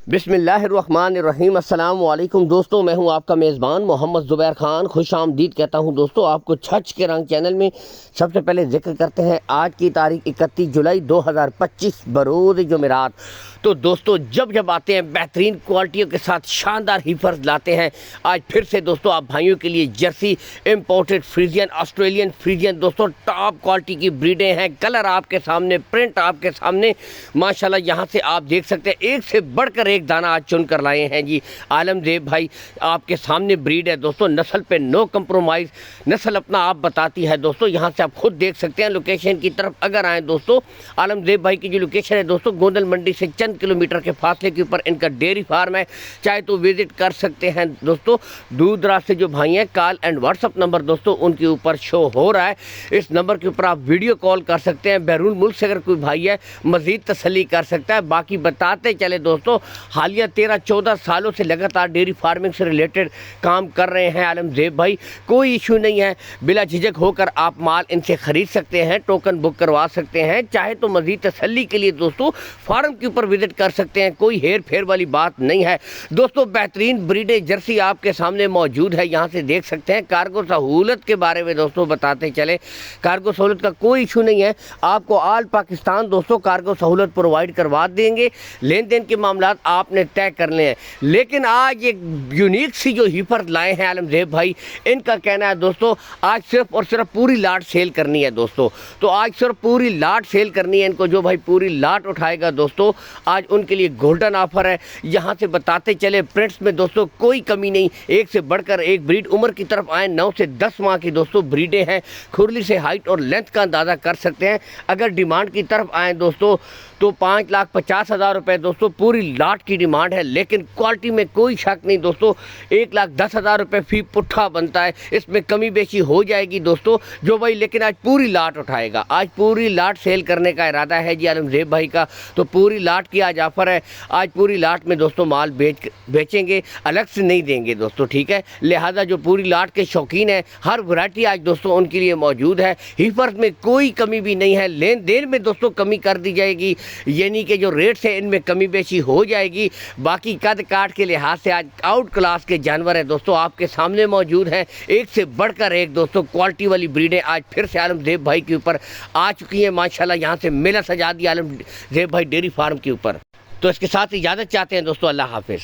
बिस्मिल्लाहिर्रहमानिर्रहीम। अस्सलाम वालेकुम दोस्तों, मैं हूं आपका मेज़बान मोहम्मद ज़ुबैर ख़ान। खुश आमदीद कहता हूं दोस्तों आपको छछ के रंग चैनल में। सबसे पहले जिक्र करते हैं आज की तारीख 31 जुलाई 2025 बरोज़ जुमेरात। तो दोस्तों जब आते हैं बेहतरीन क्वालिटियों के साथ शानदार हीफर्स लाते हैं। आज फिर से दोस्तों आप भाइयों के लिए Jersey imported Friesian, Australian Friesian दोस्तों टॉप क्वालिटी की ब्रीडें हैं। कलर आपके सामने, प्रिंट आपके सामने, माशाल्लाह यहाँ से आप देख सकते हैं एक से बढ़कर एक दाना आज चुन कर लाए हैं जी। आलमदेव भाई आपके सामने ब्रीड है दोस्तों, नस्ल पे नो कंप्रोमाइज़, नस्ल अपना आप बताती है दोस्तों। यहाँ से आप खुद देख सकते हैं। लोकेशन की तरफ अगर आएँ दोस्तों, आलमदेव भाई की जो लोकेशन है दोस्तों, गोंदल मंडी से चंद किलोमीटर के फासले के ऊपर इनका डेयरी फार्म है। चाहे तो विजिट कर सकते हैं दोस्तों। दूर दराज से जो भाई हैं, कॉल एंड व्हाट्सअप नंबर दोस्तों उनके ऊपर शो हो रहा है। इस नंबर के ऊपर आप वीडियो कॉल कर सकते हैं। बैरून मुल्क से अगर कोई भाई है मज़ीद तसल्ली कर सकता है। बाकी बताते चले दोस्तों, हालिया 13-14 सालों से लगातार डेयरी फार्मिंग से रिलेटेड काम कर रहे हैं आलमदेव भाई। कोई इशू नहीं है, बिला झिझक होकर आप माल इनसे ख़रीद सकते हैं, टोकन बुक करवा सकते हैं। चाहे तो मज़ीद तसल्ली के लिए दोस्तों फार्म के ऊपर विजिट कर सकते हैं। कोई हेर फेर वाली बात नहीं है दोस्तों। बेहतरीन ब्रीडें जर्सी आपके सामने मौजूद है, यहाँ से देख सकते हैं। कार्गो सहूलत के बारे में दोस्तों बताते चले, कार्गो सहूलत का कोई इशू नहीं है। आपको ऑल पाकिस्तान दोस्तों कार्गो सहूलत प्रोवाइड करवा देंगे। लेन देन के मामला आपने तय करने हैं। लेकिन आज एक यूनिक सी जो हीफर लाए हैं आलमदेव भाई, इनका कहना है दोस्तों आज सिर्फ और सिर्फ पूरी लाट सेल करनी है दोस्तों। तो आज सिर्फ पूरी लाट सेल करनी है इनको। जो भाई पूरी लाट उठाएगा दोस्तों आज उनके लिए गोल्डन ऑफर है। यहाँ से बताते चले प्रिंट्स में दोस्तों कोई कमी नहीं, एक से बढ़कर एक ब्रीड। उम्र की तरफ आए 9 से 10 माह की दोस्तों ब्रीडें हैं। खुरली से हाइट और लेंथ का अंदाज़ा कर सकते हैं। अगर डिमांड की तरफ आए दोस्तों तो 5,50,000 रुपये दोस्तों पूरी लाट की डिमांड है। लेकिन क्वालिटी में कोई शक नहीं दोस्तों, 1,10,000 रुपये फी पुट्ठा बनता है। इसमें कमी बेशी हो जाएगी दोस्तों जो भाई, लेकिन आज पूरी लाट उठाएगा। आज पूरी लाट सेल करने का इरादा है जी आलमदेव भाई का। तो पूरी लाट की आज ऑफर है। आज पूरी लाट में दोस्तों माल बेचेंगे, अलग से नहीं देंगे दोस्तों, ठीक है। लिहाजा जो पूरी लाट के शौकीन है, हर वैरायटी आज दोस्तों उनके लिए मौजूद है। हीफर्स में कोई कमी भी नहीं है। लेन देन में दोस्तों कमी कर दी जाएगी, यानी कि जो रेट्स है इनमें कमी बेशी हो जाएगी। बाकी कद काट के लिहाज से आज आउट क्लास के जानवर है दोस्तों आपके सामने मौजूद हैं। एक से बढ़कर एक दोस्तों क्वालिटी वाली ब्रीडें आज फिर से आलमदेव भाई के ऊपर आ चुकी हैं। माशाल्लाह यहाँ से मेला सजा दिया आलमदेव भाई डेयरी फार्म के ऊपर। तो इसके साथ इजाज़त चाहते हैं दोस्तों, अल्लाह हाफिज़।